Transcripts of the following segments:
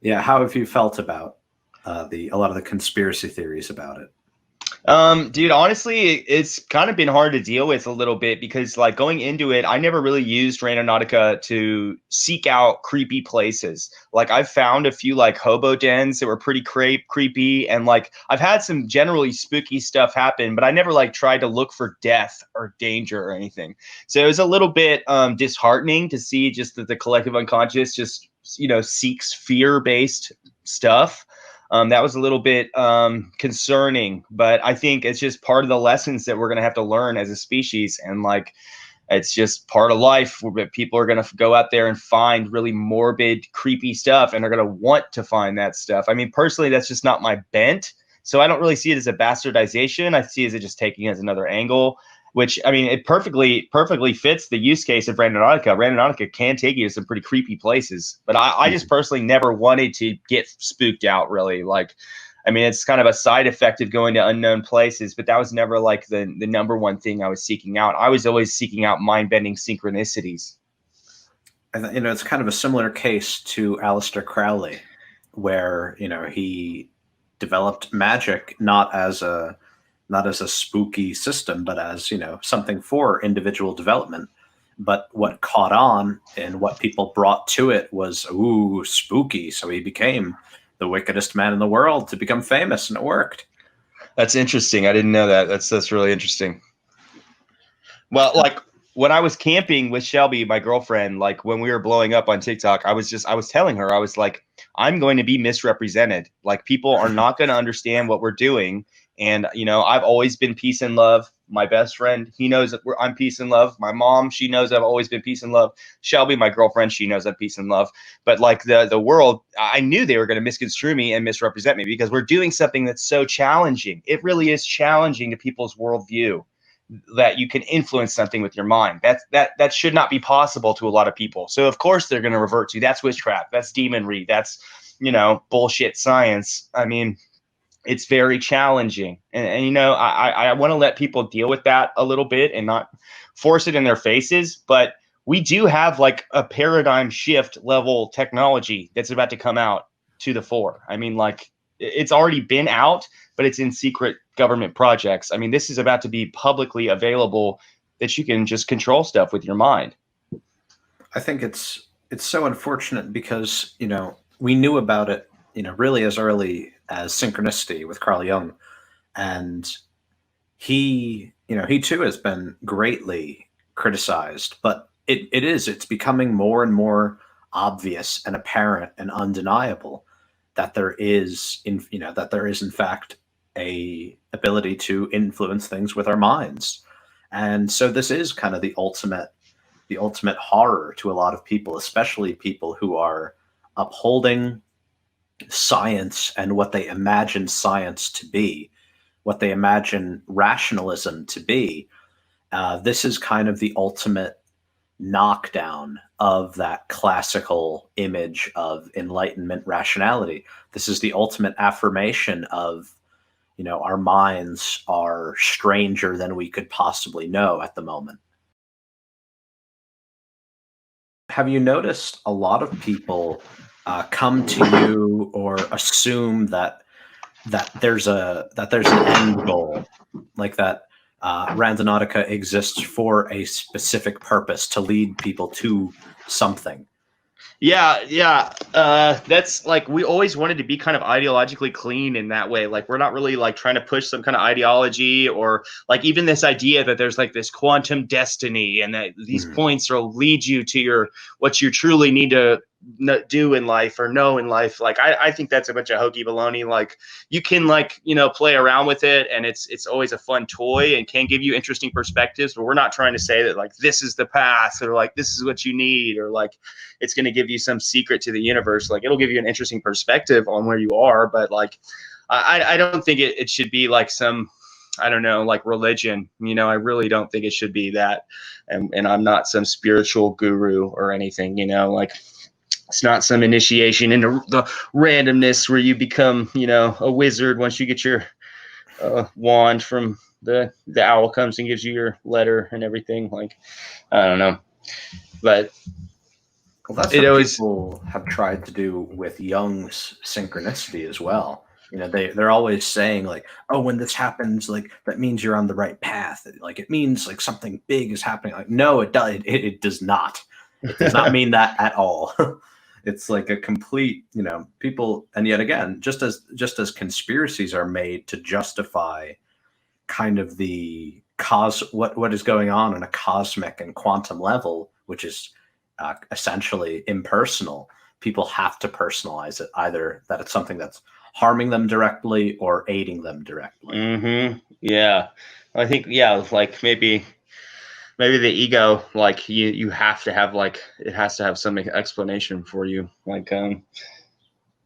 Yeah, how have you felt about the a lot of the conspiracy theories about it? Dude, honestly, it's kind of been hard to deal with a little bit because, like, going into it, I never really used Randonautica to seek out creepy places. Like, I've found a few like hobo dens that were pretty creepy, and like I've had some generally spooky stuff happen, but I never like tried to look for death or danger or anything. So it was a little bit disheartening to see just that the collective unconscious just seeks fear-based stuff. That was a little bit concerning, but I think it's just part of the lessons that we're going to have to learn as a species. And like, it's just part of life where people are going to go out there and find really morbid, creepy stuff, and they're going to want to find that stuff. I mean, personally, that's just not my bent. So I don't really see it as a bastardization. I see it as just taking it as another angle, which, I mean, it perfectly fits the use case of Randonautica. Randonautica can take you to some pretty creepy places, but I just personally never wanted to get spooked out, really. Like, I mean, it's kind of a side effect of going to unknown places, but that was never like the number one thing I was seeking out. I was always seeking out mind-bending synchronicities. It's kind of a similar case to Aleister Crowley, where he developed magic not as a spooky system, but as something for individual development. But what caught on and what people brought to it was, ooh, spooky. So he became the wickedest man in the world to become famous, and it worked. That's interesting. I didn't know that. That's really interesting. Well, like when I was camping with Shelby, my girlfriend, like when we were blowing up on TikTok, I was telling her, I was like, I'm going to be misrepresented. Like, people are not going to understand what we're doing. And, I've always been peace and love. My best friend, he knows that I'm peace and love. My mom, she knows I've always been peace and love. Shelby, my girlfriend, she knows I'm peace and love. But like the world, I knew they were going to misconstrue me and misrepresent me because we're doing something that's so challenging. It really is challenging to people's worldview that you can influence something with your mind. That should not be possible to a lot of people. So of course they're going to revert to that's witchcraft, that's demonry, that's bullshit science. I mean, it's very challenging, and I want to let people deal with that a little bit and not force it in their faces. But we do have like a paradigm shift level technology that's about to come out to the fore. I mean, like, it's already been out, but it's in secret government projects. I mean, this is about to be publicly available that you can just control stuff with your mind. I think it's so unfortunate because we knew about it really as early as Synchronicity with Carl Jung, and he too has been greatly criticized, but it's becoming more and more obvious and apparent and undeniable that there is in fact a ability to influence things with our minds. And so this is kind of the ultimate horror to a lot of people, especially people who are upholding science and what they imagine science to be, what they imagine rationalism to be. This is kind of the ultimate knockdown of that classical image of enlightenment rationality. This is the ultimate affirmation of, our minds are stranger than we could possibly know at the moment. Have you noticed a lot of people come to you or assume that there's an end goal, like that Randonautica exists for a specific purpose to lead people to something? Yeah. That's like, we always wanted to be kind of ideologically clean in that way. Like, we're not really like trying to push some kind of ideology, or like even this idea that there's like this quantum destiny and that these Mhm. points will lead you to what you truly need to do in life or know in life. Like, I think that's a bunch of hokey baloney. Like, you can like, play around with it, and it's always a fun toy and can give you interesting perspectives, but we're not trying to say that like this is the path, or like this is what you need, or like it's going to give you some secret to the universe. Like, it'll give you an interesting perspective on where you are, but like, I don't think it should be like some, I don't know, like religion. I really don't think it should be that. And I'm not some spiritual guru or anything, like, it's not some initiation into the randomness where you become, a wizard once you get your wand from the owl comes and gives you your letter and everything. Like, I don't know, but Well, that's It what always. people have tried to do with Jung's synchronicity as well. They're always saying like, "Oh, when this happens, like that means you're on the right path. Like it means like something big is happening." Like, no, it does. It does not. It does not mean that at all. It's like a complete, people. And yet again, just as conspiracies are made to justify kind of the what is going on a cosmic and quantum level, which is essentially impersonal. People have to personalize it, either that it's something that's harming them directly or aiding them directly. Yeah, I think like maybe the ego, like you have to have like it has to have some explanation for you, like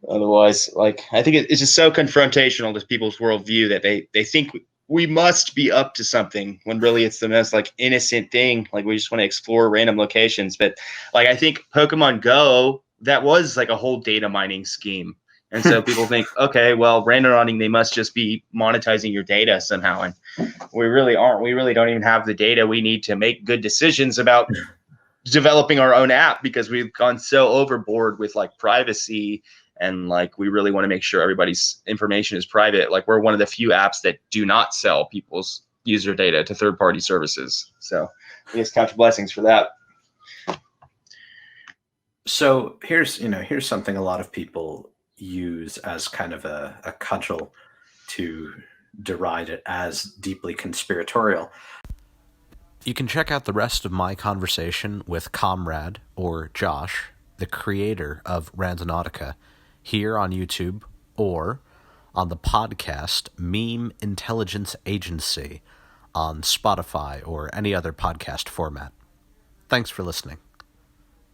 otherwise, like I think it's just so confrontational to people's worldview that they think we must be up to something when really it's the most like innocent thing. Like we just want to explore random locations. But like I think Pokemon Go, that was like a whole data mining scheme. And so people think, okay, well, randonauting, they must just be monetizing your data somehow. And we really aren't. We really don't even have the data we need to make good decisions about developing our own app, because we've gone so overboard with like privacy, and like we really want to make sure everybody's information is private. Like we're one of the few apps that do not sell people's user data to third-party services. So we just count your blessings for that. So here's something a lot of people use as kind of a cudgel to deride it as deeply conspiratorial. You can check out the rest of my conversation with Comrade, or Josh, the creator of Randonautica, here on YouTube or on the podcast Meme Intelligence Agency on Spotify or any other podcast format. Thanks for listening.